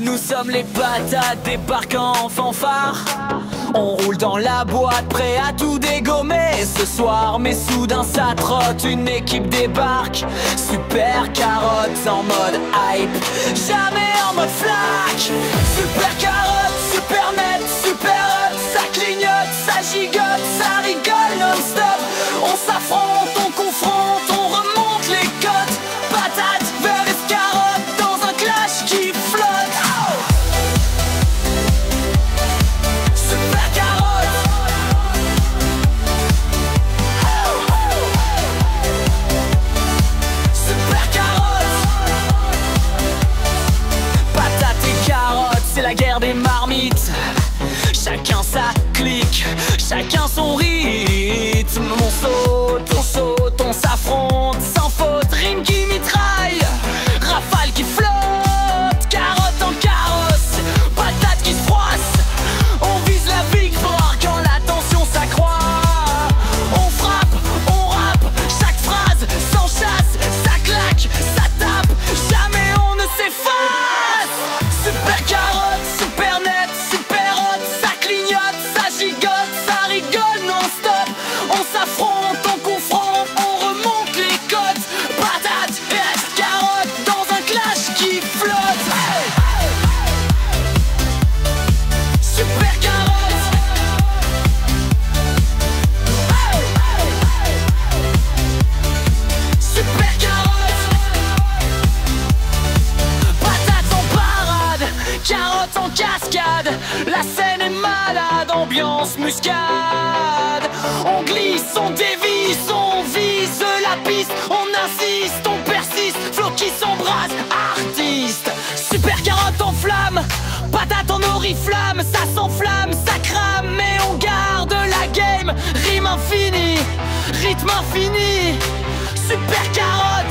Nous sommes les patates débarquant en fanfare. On roule dans la boîte, prêt à tout dégommer ce soir. Mais soudain ça trotte, une équipe débarque. Super carotte en mode hype, jamais en mode flac. Super carotte, super net, super hot. Ça clignote, ça gigote, ça rigole non-stop. On s'affronte, on confronte, on remonte les côtes. Patate vers carotte dans un clash qui flotte. Oh, super carotte. Oh, oh. Super carotte. Patate et carotte, c'est la guerre des marmites. Chacun sa clique, chacun son rythme. On saute, on s'affronte sans faute. Rime qui mitraille, rafale qui flotte. Carotte en carrosse, patate qui se froisse. On vise la victoire quand la tension s'accroît. On frappe, on rappe, chaque phrase s'enchasse. Ça claque, ça tape, jamais on ne s'efface. Super carotte, super net, super hot. Ça clignote, ça gigote, ça rigole non-stop. On s'affronte, on confronte, on remonte les côtes. Patate et carotte dans un clash qui flotte. Super carotte. Super carotte. Patate en parade, carotte en cascade. La scène est malade, ambiance muscade. On glisse, on dévisse, on vise la piste. On insiste, on persiste, flow qui s'embrase, artiste. Super carotte en flamme, patate en oriflamme. Ça s'enflamme, ça crame, mais on garde la game. Rime infinie, rythme infini. Super carotte.